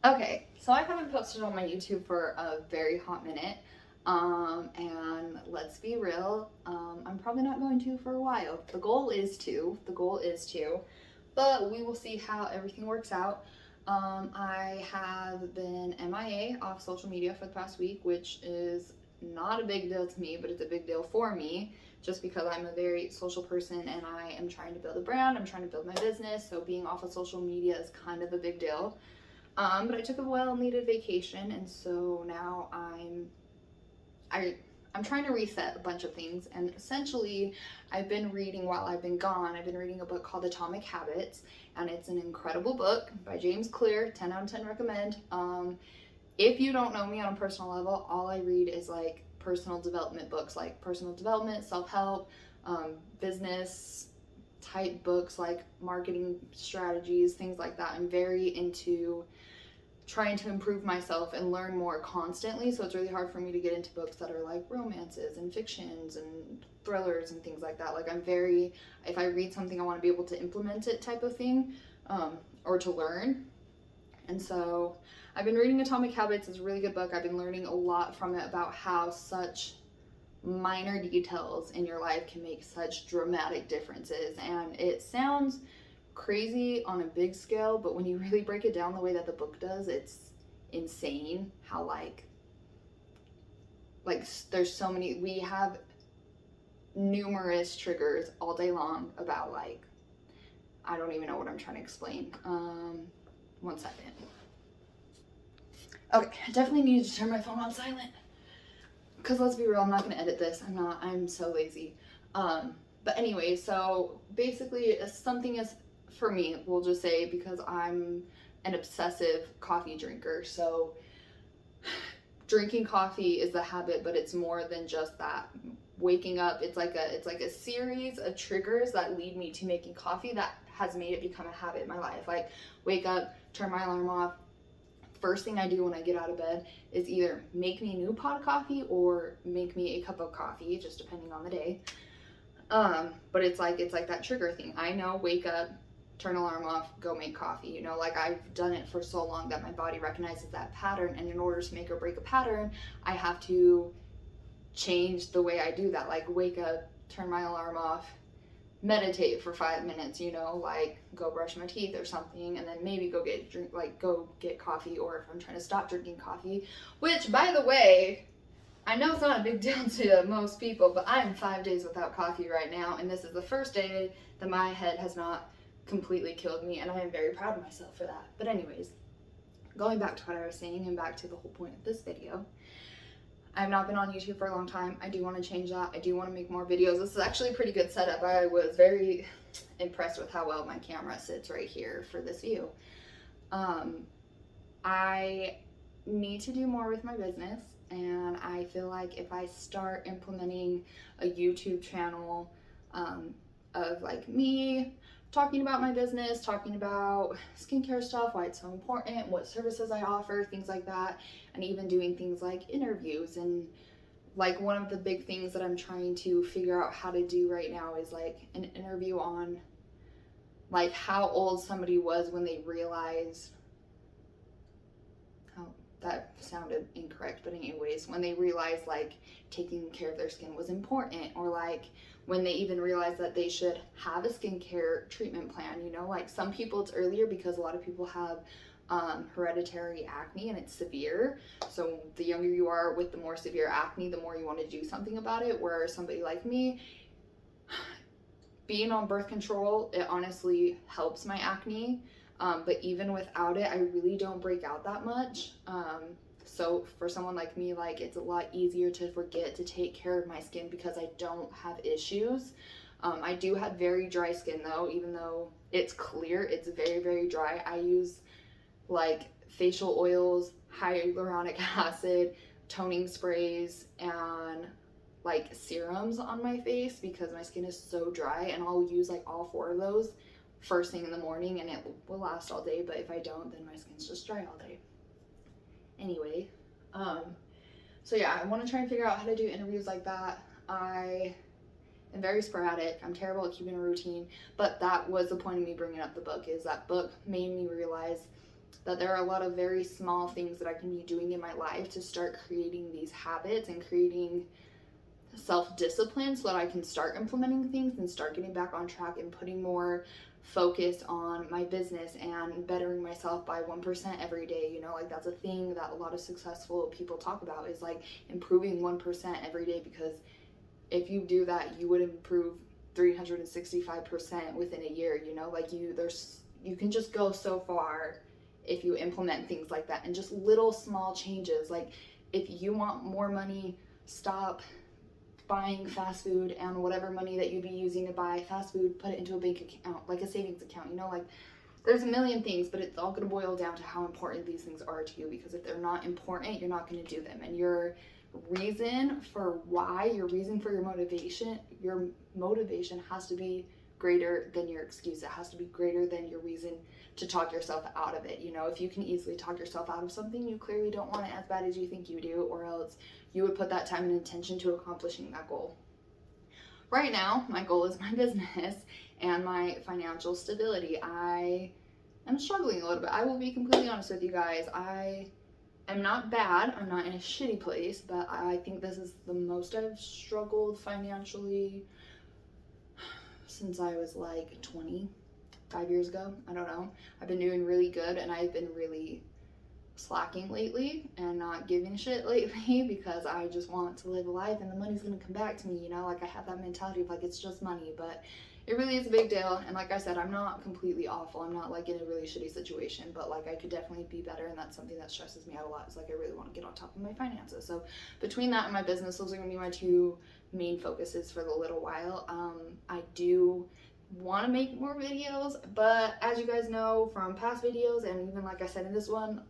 Okay, so I haven't posted on my YouTube for a very hot minute. And let's be real, I'm probably not going to for a while. The goal is to, but we will see how everything works out. I have been MIA off social media for the past week, which is not a big deal to me, but it's a big deal for me just because I'm a very social person and I am trying to build a brand, I'm trying to build my business, so being off of social media is kind of a big deal. But I took a well-needed vacation, and so now I'm trying to reset a bunch of things. And essentially, I've been reading while I've been gone. I've been reading a book called Atomic Habits, and it's an incredible book by James Clear. 10 out of 10 recommend. If you don't know me on a personal level, all I read is like personal development books, like personal development, self-help, business type books, like marketing strategies, things like that. I'm very into trying to improve myself and learn more constantly, so it's really hard for me to get into books that are like romances and fictions and thrillers and things like that. Like if I read something, I want to be able to implement it type of thing, or to learn. And so I've been reading Atomic Habits. It's a really good book. I've been learning a lot from it about how such minor details in your life can make such dramatic differences. And it sounds crazy on a big scale, but when you really break it down the way that the book does, it's insane how like there's so many, we have numerous triggers all day long about like, I don't even know what I'm trying to explain. 1 second. Okay, I definitely need to turn my phone on silent, because let's be real, I'm not going to edit this. I'm so lazy. But anyway, so basically something is, for me, we'll just say, because I'm an obsessive coffee drinker, so drinking coffee is the habit, but it's more than just that. Waking up, it's like a series of triggers that lead me to making coffee that has made it become a habit in my life. Like, wake up, turn my alarm off. First thing I do when I get out of bed is either make me a new pot of coffee or make me a cup of coffee, just depending on the day. But it's like that trigger thing. I know, wake up, turn alarm off, go make coffee. You know, like, I've done it for so long that my body recognizes that pattern, and in order to make or break a pattern, I have to change the way I do that. Like, wake up, turn my alarm off, meditate for 5 minutes, you know, like go brush my teeth or something, and then maybe go get coffee, or if I'm trying to stop drinking coffee, which, by the way, I know it's not a big deal to most people, but I am 5 days without coffee right now, and this is the first day that my head has not completely killed me, and I am very proud of myself for that. But anyways, going back to what I was saying and back to the whole point of this video, I've not been on YouTube for a long time. I do want to change that. I do want to make more videos. This is actually a pretty good setup. I was very impressed with how well my camera sits right here for this view. I need to do more with my business, and I feel like if I start implementing a YouTube channel of like me talking about my business, talking about skincare stuff, why it's so important, what services I offer, things like that, and even doing things like interviews. And like, one of the big things that I'm trying to figure out how to do right now is like an interview on like how old somebody was when they realized, oh, that sounded incorrect, but anyways, when they realized like taking care of their skin was important, or like when they even realized that they should have a skincare treatment plan. You know, like, some people it's earlier because a lot of people have hereditary acne and it's severe. So the younger you are with the more severe acne, the more you want to do something about it. Whereas somebody like me, being on birth control, it honestly helps my acne. But even without it, I really don't break out that much. So for someone like me, like, it's a lot easier to forget to take care of my skin because I don't have issues. I do have very dry skin though, even though it's clear, it's very, very dry. I use like facial oils, hyaluronic acid, toning sprays, and like serums on my face because my skin is so dry, and I'll use like all 4 of those first thing in the morning, and it will last all day. But if I don't, then my skin's just dry all day. Anyway, so yeah, I want to try and figure out how to do interviews like that. I am very sporadic. I'm terrible at keeping a routine, but that was the point of me bringing up the book, is that book made me realize that there are a lot of very small things that I can be doing in my life to start creating these habits and creating self-discipline so that I can start implementing things and start getting back on track and putting more focus on my business and bettering myself by 1% every day. You know, like that's a thing that a lot of successful people talk about, is like improving 1% every day, because if you do that, you would improve 365% within a year. You know, like you can just go so far if you implement things like that, and just little small changes. Like if you want more money, stop buying fast food, and whatever money that you'd be using to buy fast food, put it into a bank account, like a savings account. You know, like there's a million things, but it's all going to boil down to how important these things are to you, because if they're not important, you're not going to do them. And your reason for why, your reason for your motivation has to be greater than your excuse. It has to be greater than your reason to talk yourself out of it. You know, if you can easily talk yourself out of something, you clearly don't want it as bad as you think you do, or else you would put that time and attention to accomplishing that goal. Right now, my goal is my business and my financial stability. I am struggling a little bit. I will be completely honest with you guys. I am not bad. I'm not in a shitty place, but I think this is the most I've struggled financially since I was like 5 years ago. I don't know. I've been doing really good, and I've been really slacking lately and not giving a shit lately, because I just want to live a life and the money's gonna come back to me. You know, like I have that mentality of like it's just money, but it really is a big deal. And like I said, I'm not completely awful. I'm not like in a really shitty situation, but like I could definitely be better, and that's something that stresses me out a lot. It's like I really want to get on top of my finances. So between that and my business, those are gonna be my two main focuses for the little while. I do want to make more videos, but as you guys know from past videos, and even like I said in this one,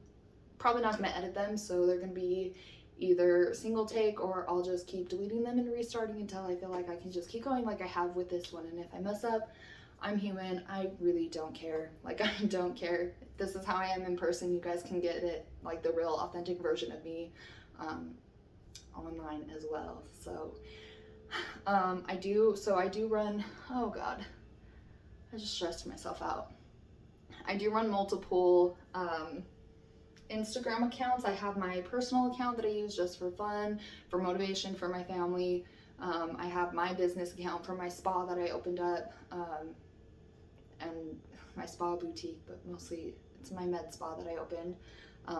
probably not going to edit them, so they're going to be either single take, or I'll just keep deleting them and restarting until I feel like I can just keep going like I have with this one. And if I mess up, I'm human. I really don't care. Like I don't care. This is how I am in person. You guys can get it, like the real authentic version of me, online as well. So I do run, oh god, I just stressed myself out. I do run multiple Instagram accounts. I have my personal account that I use just for fun, for motivation, for my family. I have my business account for my spa that I opened up, and my spa boutique, but mostly it's my med spa that I opened.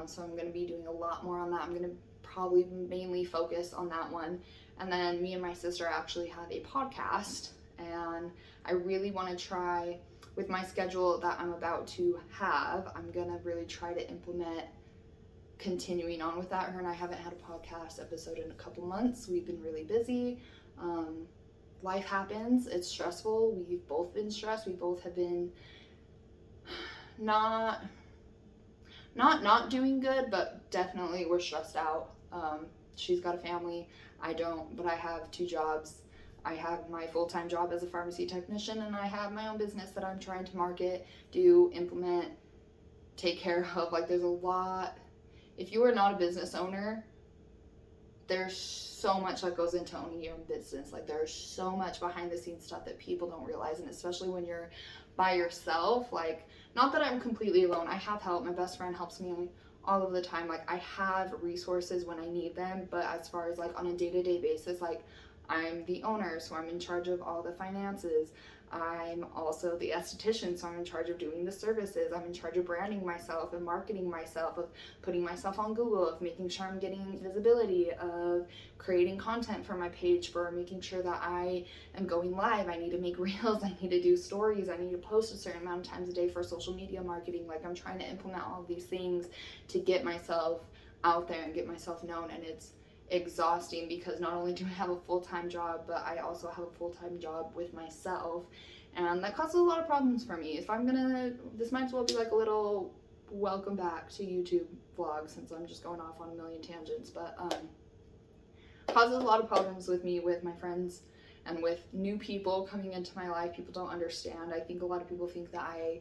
So I'm going to be doing a lot more on that. I'm going to probably mainly focus on that one. And then me and my sister actually have a podcast, and I really want to try, with my schedule that I'm about to have, I'm going to really try to implement continuing on with that. Her and I haven't had a podcast episode in a couple months. We've been really busy. Life happens. It's stressful. We've both been stressed. We both have been not doing good, but definitely we're stressed out. She's got a family. I don't, but I have 2 jobs. I have my full-time job as a pharmacy technician, and I have my own business that I'm trying to market, do, implement, take care of. Like there's a lot. If you are not a business owner, there's so much that goes into owning your own business. Like there's so much behind the scenes stuff that people don't realize, and especially when you're by yourself. Like, not that I'm completely alone. I have help. My best friend helps me all of the time. Like I have resources when I need them, but as far as like on a day-to-day basis, like I'm the owner, so I'm in charge of all the finances. I'm also the esthetician, so I'm in charge of doing the services. I'm in charge of branding myself and marketing myself, of putting myself on Google, of making sure I'm getting visibility, of creating content for my page, for making sure that I am going live. I need to make reels, I need to do stories, I need to post a certain amount of times a day for social media marketing. Like I'm trying to implement all of these things to get myself out there and get myself known, and it's exhausting because not only do I have a full-time job, but I also have a full-time job with myself, and that causes a lot of problems for me. If I'm gonna, this might as well be like a little welcome back to YouTube vlog, since I'm just going off on a million tangents, but causes a lot of problems with me, with my friends, and with new people coming into my life. People don't understand. I think a lot of people think that I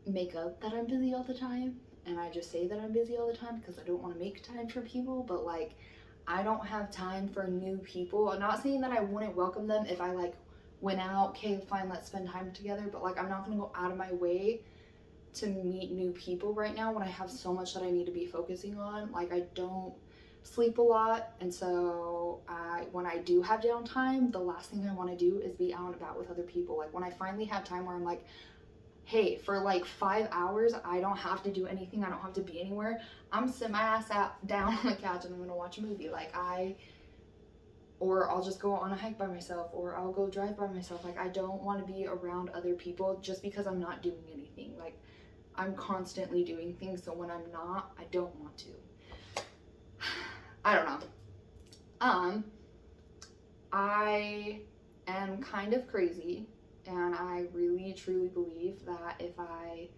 make up that I'm busy all the time, and I just say that I'm busy all the time because I don't want to make time for people, but like I don't have time for new people. I'm not saying that I wouldn't welcome them if I like went out, okay, fine, let's spend time together, but like I'm not gonna go out of my way to meet new people right now when I have so much that I need to be focusing on. Like, I don't sleep a lot, and so when I do have downtime, the last thing I want to do is be out and about with other people. Like, when I finally have time where I'm like, hey, for like 5 hours, I don't have to do anything, I don't have to be anywhere, I'm sitting my ass down on the couch and I'm gonna watch a movie. Like, or I'll just go on a hike by myself, or I'll go drive by myself. Like, I don't want to be around other people just because I'm not doing anything. Like, I'm constantly doing things, so when I'm not, I don't want to. I don't know. I am kind of crazy, and I really truly believe that if I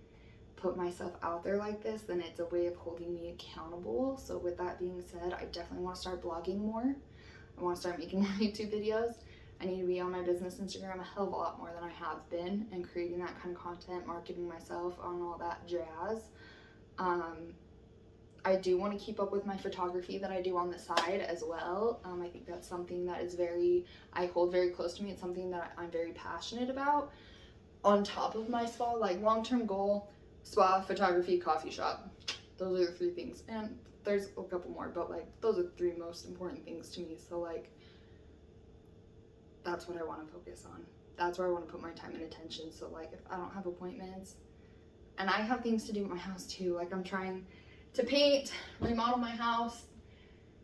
put myself out there like this, then it's a way of holding me accountable. So with that being said, I definitely want to start blogging more. I want to start making more YouTube videos. I need to be on my business Instagram a hell of a lot more than I have been, and creating that kind of content, marketing myself on all that jazz. I do want to keep up with my photography that I do on the side as well. I think that's something that is I hold very close to me. It's something that I'm very passionate about. On top of my spa, like, long-term goal, spa, photography, coffee shop. Those are the 3 things. And there's a couple more, but like, those are the 3 most important things to me. So like, that's what I want to focus on. That's where I want to put my time and attention. So like, if I don't have appointments, and I have things to do at my house too, like, I'm trying to paint, remodel my house,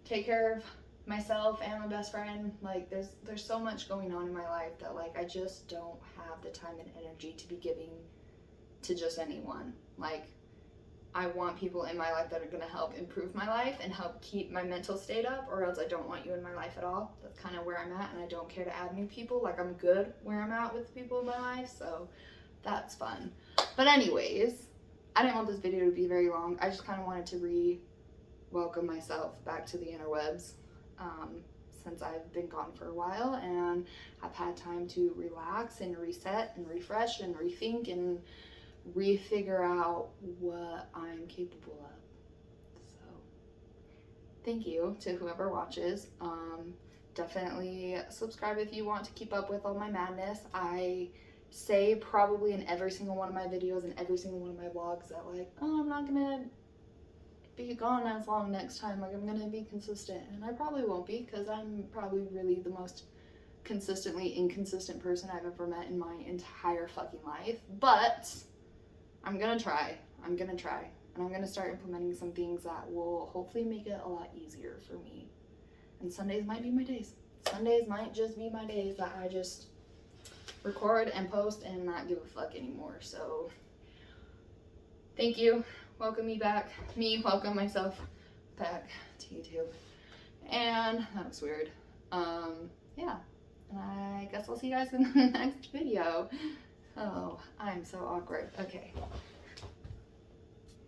take care of myself and my best friend. Like, there's so much going on in my life that like, I just don't have the time and energy to be giving to just anyone. Like, I want people in my life that are going to help improve my life and help keep my mental state up, or else I don't want you in my life at all. That's kind of where I'm at, and I don't care to add new people. Like, I'm good where I'm at with people in my life, so that's fun. But anyways, I didn't want this video to be very long. I just kind of wanted to welcome myself back to the interwebs, since I've been gone for a while, and I've had time to relax and reset and refresh and rethink and refigure out what I'm capable of. So thank you to whoever watches. Definitely subscribe if you want to keep up with all my madness. I say probably in every single one of my videos and every single one of my vlogs that like, oh, I'm not gonna be gone as long next time, like, I'm gonna be consistent, and I probably won't be, because I'm probably really the most consistently inconsistent person I've ever met in my entire fucking life. But I'm gonna try, and I'm gonna start implementing some things that will hopefully make it a lot easier for me. And Sundays might be my days. Sundays might just be my days that I just record and post and not give a fuck anymore. So thank you. Welcome welcome myself back to YouTube. And that was weird. Yeah. And I guess I'll see you guys in the next video. Oh, I'm so awkward. Okay.